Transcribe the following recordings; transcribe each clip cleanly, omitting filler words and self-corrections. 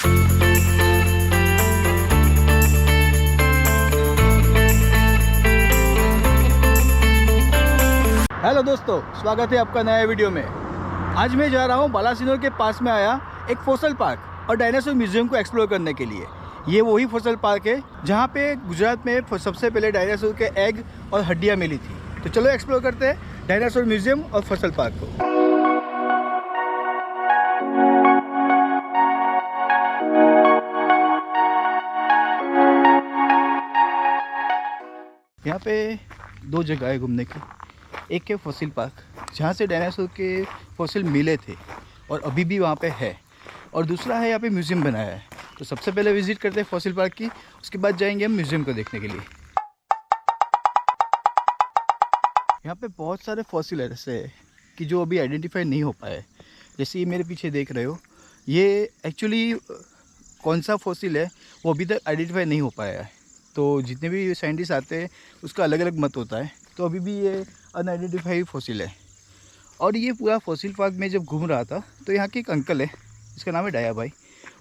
Hello दोस्तों, स्वागत है आपका नया वीडियो में। आज मैं जा रहा हूँ बालासिनोर के पास में आया एक फॉसिल पार्क और डायनासोर म्यूजियम को एक्सप्लोर करने के लिए। ये वही फॉसिल पार्क है जहाँ पे गुजरात में सबसे पहले डायनासोर के एग और हड्डियाँ मिली थी। तो चलो एक्सप्लोर करते हैं डायनासोर म्यूजियम और फॉसिल पार्क को। यहाँ पे दो जगह है घूमने की। एक है फॉसिल पार्क जहाँ से डायनासोर के फॉसिल मिले थे और अभी भी वहाँ पे है, और दूसरा है यहाँ पे म्यूज़ियम बनाया है। तो सबसे पहले विज़िट करते हैं फॉसिल पार्क की, उसके बाद जाएंगे हम म्यूज़ियम को देखने के लिए। यहाँ पे बहुत सारे फॉसिल ऐसे हैं कि जो अभी आइडेंटिफाई नहीं हो पाए। जैसे ये मेरे पीछे देख रहे हो, ये एक्चुअली कौन सा फॉसिल है वो अभी तक आइडेंटिफाई नहीं हो पाया है। तो जितने भी साइंटिस्ट आते हैं उसका अलग अलग मत होता है। तो अभी भी ये अनआइडेंटिफाइड फॉसिल है। और ये पूरा फॉसिल पार्क में जब घूम रहा था तो यहाँ के एक अंकल है, इसका नाम है डाया भाई,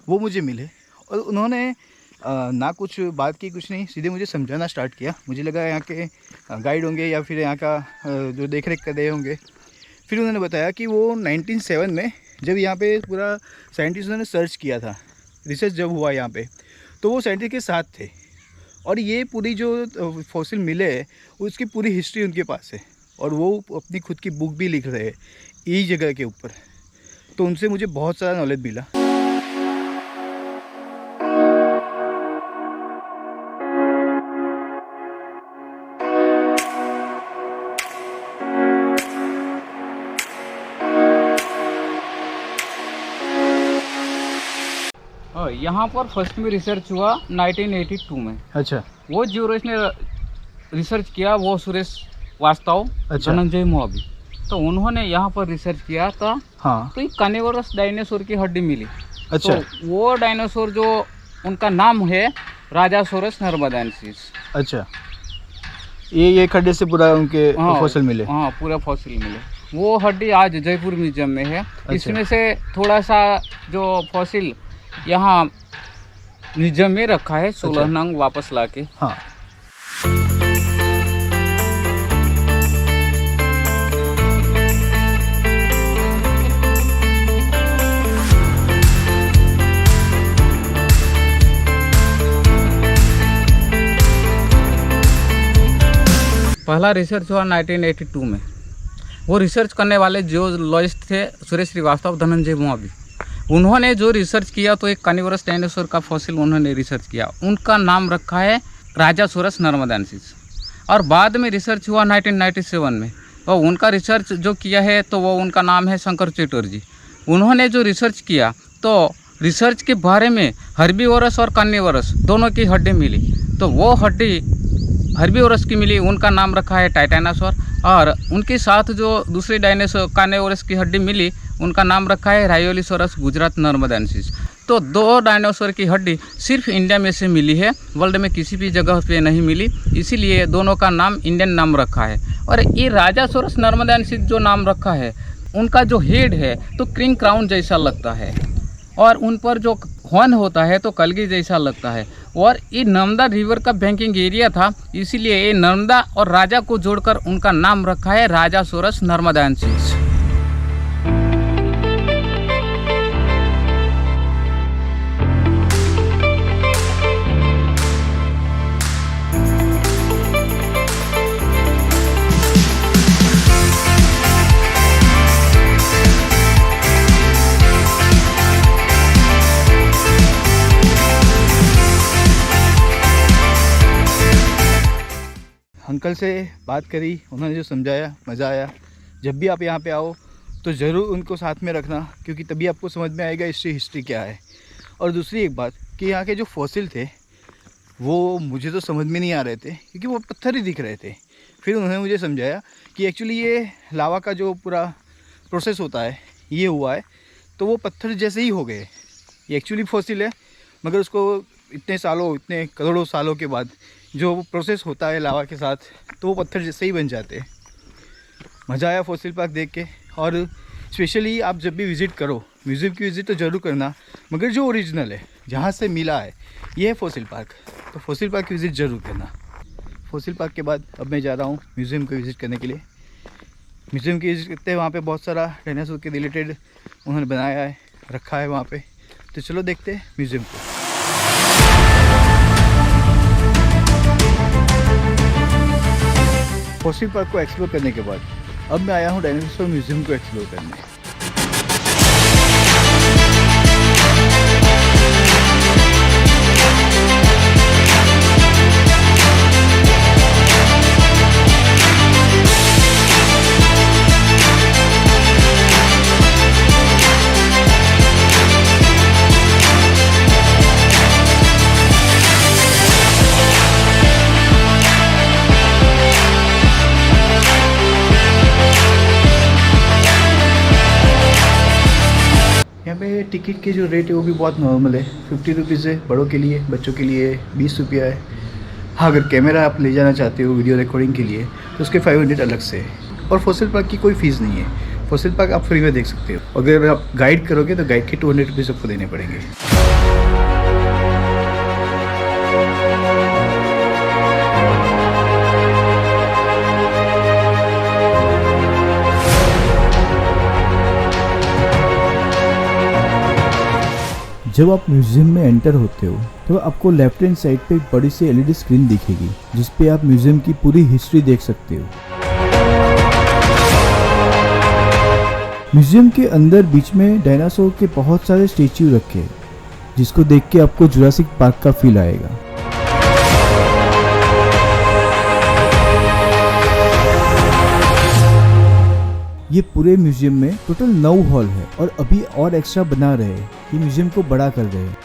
वो मुझे मिले और उन्होंने ना कुछ बात की, कुछ नहीं, सीधे मुझे समझाना स्टार्ट किया। मुझे लगा यहाँ के गाइड होंगे या फिर यहाँ का जो देख रेख कर रहे होंगे। फिर उन्होंने बताया कि वो 1907 में जब यहाँ पे पूरा साइंटिस्टों ने सर्च किया था, रिसर्च जब हुआ यहाँ पे, तो वो साइंटिस्ट के साथ थे। और ये पूरी जो फॉसिल मिले हैं उसकी पूरी हिस्ट्री उनके पास है, और वो अपनी खुद की बुक भी लिख रहे हैं इस जगह के ऊपर। तो उनसे मुझे बहुत सारा नॉलेज मिला। यहाँ पर फर्स्ट में रिसर्च हुआ 1982 में। अच्छा। वो जो ने रिसर्च किया वो सुरेश वास्तव, अच्छा। धनंजय मोहाबी, तो उन्होंने यहाँ पर रिसर्च किया था। हाँ। तो एक कार्निवोरस डायनासोर की हड्डी मिली। अच्छा। तो वो डायनासोर जो उनका नाम है राजासोरस नर्मदाensis। अच्छा, ये खड्डे से पूरा उनके फॉसिल मिले। हाँ, पूरा फॉसिल मिले। वो हड्डी आज जयपुर म्यूजियम में है। अच्छा। इसमें से थोड़ा सा जो फॉसिल यहाँ म्यूजियम में रखा है, 16 नंग वापस लाके। हाँ। पहला रिसर्च हुआ 1982 में। वो रिसर्च करने वाले जियोलॉजिस्ट थे सुरेश श्रीवास्तव, धनंजय मोहाबी। उन्होंने जो रिसर्च किया तो एक कार्निवोरस डायनासोर का फॉसिल उन्होंने रिसर्च किया। उनका नाम रखा है राजासोरस नर्मदाensis। और बाद में रिसर्च हुआ 1997 में। और उनका रिसर्च जो किया है तो वो उनका नाम है शंकर चटर्जी। उन्होंने जो रिसर्च किया तो रिसर्च के बारे में हर्बीवोरस और कार्निवोरस दोनों की हड्डी मिली। तो वो हड्डी हर्बीवोरस की मिली, उनका नाम रखा है टाइटानासोर। और उनके साथ जो दूसरी डायनासोर कार्निवोरस की हड्डी मिली उनका नाम रखा है रायोलिसोरस गुजरात नर्मदाensis। तो दो डायनासोर की हड्डी सिर्फ इंडिया में से मिली है, वर्ल्ड में किसी भी जगह पे नहीं मिली, इसीलिए दोनों का नाम इंडियन नाम रखा है। और ये राजासोरस नर्मदाensis जो नाम रखा है, उनका जो हेड है तो क्रिंग क्राउन जैसा लगता है, और उन पर जो हॉर्न होता है तो कलगी जैसा लगता है। और ये नर्मदा रिवर का बैंकिंग एरिया था, इसीलिए ये नर्मदा और राजा को जोड़कर उनका नाम रखा है राजासोरस नर्मदाensis। अंकल से बात करी, उन्होंने जो समझाया, मज़ा आया। जब भी आप यहाँ पे आओ तो ज़रूर उनको साथ में रखना, क्योंकि तभी आपको समझ में आएगा इसकी हिस्ट्री क्या है। और दूसरी एक बात कि यहाँ के जो फॉसिल थे वो मुझे तो समझ में नहीं आ रहे थे, क्योंकि वो पत्थर ही दिख रहे थे। फिर उन्होंने मुझे समझाया कि एक्चुअली ये लावा का जो पूरा प्रोसेस होता है ये हुआ है, तो वो पत्थर जैसे ही हो गए। ये एक्चुअली फॉसिल है, मगर उसको इतने सालों, इतने करोड़ों सालों के बाद जो प्रोसेस होता है लावा के साथ, तो वो पत्थर जैसे ही बन जाते हैं। मज़ा आया फॉसिल पार्क देख के। और स्पेशली आप जब भी विज़िट करो म्यूज़ियम की विज़िट तो ज़रूर करना, मगर जो ओरिजिनल है जहाँ से मिला है ये है फॉसिल पार्क, तो फॉसिल पार्क की विज़िट ज़रूर करना। फॉसिल पार्क के बाद अब मैं जा रहा हूँ म्यूज़ियम को विज़िट करने के लिए। म्यूज़ियम की विज़िट करते हैं, वहाँ पे बहुत सारा डायनासोर के रिलेटेड उन्होंने बनाया है, रखा है वहाँ पे। तो चलो देखते हैं म्यूज़ियम को। फॉसिल पार्क को एक्सप्लोर करने के बाद अब मैं आया हूँ डायनासोर म्यूज़ियम को एक्सप्लोर करने। यहाँ पे टिकट के जो रेट है वो भी बहुत नॉर्मल है, 50 रुपीज़ है बड़ों के लिए, बच्चों के लिए 20 रुपया है। हाँ, अगर कैमरा आप ले जाना चाहते हो वीडियो रिकॉर्डिंग के लिए तो उसके 500 अलग से है। और फॉसिल पार्क की कोई फ़ीस नहीं है, फॉसिल पार्क आप फ्री में देख सकते हो। अगर आप गाइड करोगे तो गाइड के 200 रुपीज़ आपको देने पड़ेंगे। जब आप म्यूज़ियम में एंटर होते हो तो आपको लेफ्ट हैंड साइड पे एक बड़ी सी LED स्क्रीन दिखेगी जिस पे आप म्यूज़ियम की पूरी हिस्ट्री देख सकते हो। म्यूज़ियम के अंदर बीच में डायनासोर के बहुत सारे स्टेच्यू रखे हैं जिसको देख के आपको जुरासिक पार्क का फील आएगा। ये पूरे म्यूजियम में टोटल 9 हॉल है और अभी और एक्स्ट्रा बना रहे हैं, ये म्यूजियम को बड़ा कर रहे हैं।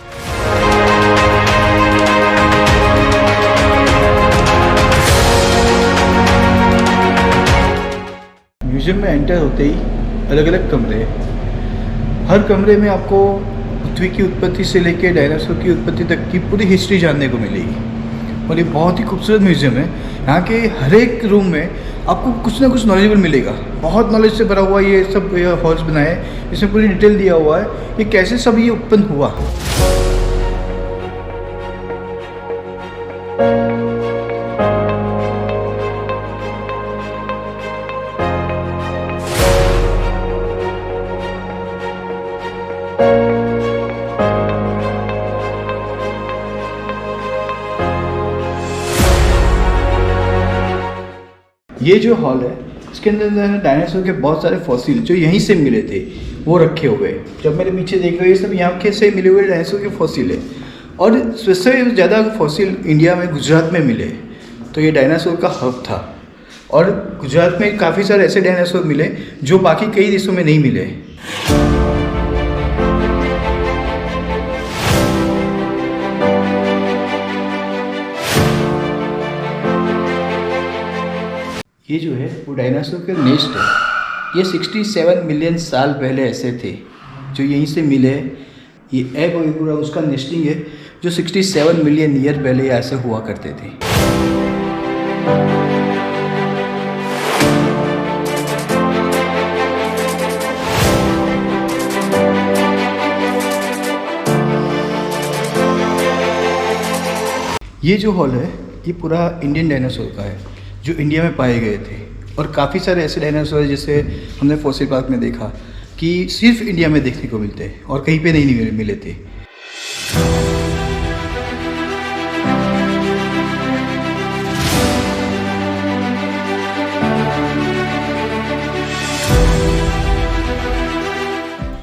म्यूजियम में एंटर होते ही अलग अलग कमरे हैं। हर कमरे में आपको पृथ्वी की उत्पत्ति से लेकर डायनासोर की उत्पत्ति तक की पूरी हिस्ट्री जानने को मिलेगी और ये बहुत ही खूबसूरत म्यूजियम है। यहाँ के हर एक रूम में आपको कुछ ना कुछ नॉलेजेबल मिलेगा। बहुत नॉलेज से भरा हुआ ये सब हॉल्स बनाए, इसमें पूरी डिटेल दिया हुआ है कि कैसे सब ये उत्पन्न हुआ। ये जो हॉल है इसके अंदर डायनासोर के बहुत सारे फॉसिल जो यहीं से मिले थे वो रखे हुए हैं। जब मेरे पीछे देख रहे हो ये सब यहाँ के से मिले हुए डायनासोर के फॉसिल है और सबसे ज़्यादा फॉसिल इंडिया में गुजरात में मिले, तो ये डायनासोर का हब था। और गुजरात में काफ़ी सारे ऐसे डायनासोर मिले जो बाकी कई देशों में नहीं मिले। ये जो है वो डायनासोर के नेस्ट है। ये 67 मिलियन साल पहले ऐसे थे जो यहीं से मिले। ये एग और पूरा उसका नेस्टिंग है जो 67 मिलियन ईयर पहले ऐसे हुआ करते थे। ये जो हॉल है ये पूरा इंडियन डायनासोर का है जो इंडिया में पाए गए थे। और काफ़ी सारे ऐसे डायनासोर जैसे हमने फॉसिल पार्क में देखा कि सिर्फ इंडिया में देखने को मिलते हैं और कहीं पे नहीं मिले थे।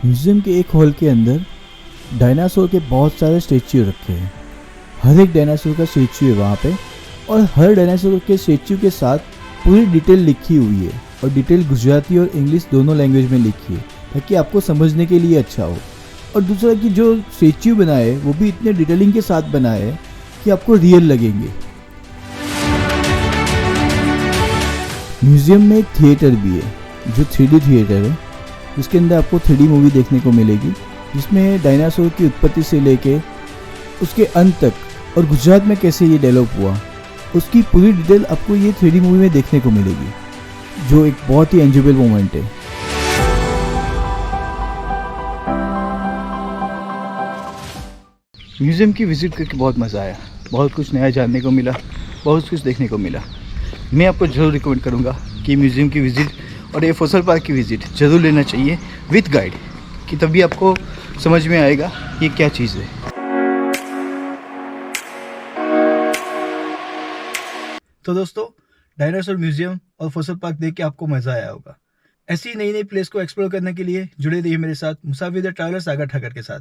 म्यूजियम के एक हॉल के अंदर डायनासोर के बहुत सारे स्टेच्यू रखे हैं। हर एक डायनासोर का स्टेच्यू है वहाँ पे और हर डायनासोर के स्टेच्यू के साथ पूरी डिटेल लिखी हुई है और डिटेल गुजराती और इंग्लिश दोनों लैंग्वेज में लिखी है ताकि आपको समझने के लिए अच्छा हो। और दूसरा कि जो स्टेच्यू बनाए वो भी इतने डिटेलिंग के साथ बनाए हैं कि आपको रियल लगेंगे। म्यूजियम में एक थिएटर भी है जो 3D थिएटर है, इसके अंदर आपको 3D मूवी देखने को मिलेगी जिसमें डायनासोर की उत्पत्ति से लेके उसके अंत तक और गुजरात में कैसे ये डेवलप हुआ उसकी पूरी डिटेल आपको ये 3D मूवी में देखने को मिलेगी, जो एक बहुत ही एंजॉयबल मोमेंट है। म्यूज़ियम की विज़िट करके बहुत मज़ा आया, बहुत कुछ नया जानने को मिला, बहुत कुछ देखने को मिला। मैं आपको ज़रूर रिकमेंड करूँगा कि म्यूज़ियम की विज़िट और ये फॉसल पार्क की विज़िट ज़रूर लेना चाहिए विथ गाइड, कि तभी आपको समझ में आएगा ये क्या चीज़ है। तो दोस्तों, डायनासोर म्यूज़ियम और फॉसल पार्क देख के आपको मज़ा आया होगा। ऐसी नई नई प्लेस को एक्सप्लोर करने के लिए जुड़े रहिए मेरे साथ मुसाफिर द ट्रैवलर सागर ठाकर के साथ।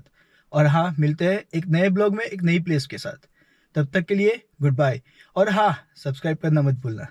और हाँ, मिलते हैं एक नए ब्लॉग में एक नई प्लेस के साथ। तब तक के लिए गुड बाय। और हाँ, सब्सक्राइब करना मत भूलना।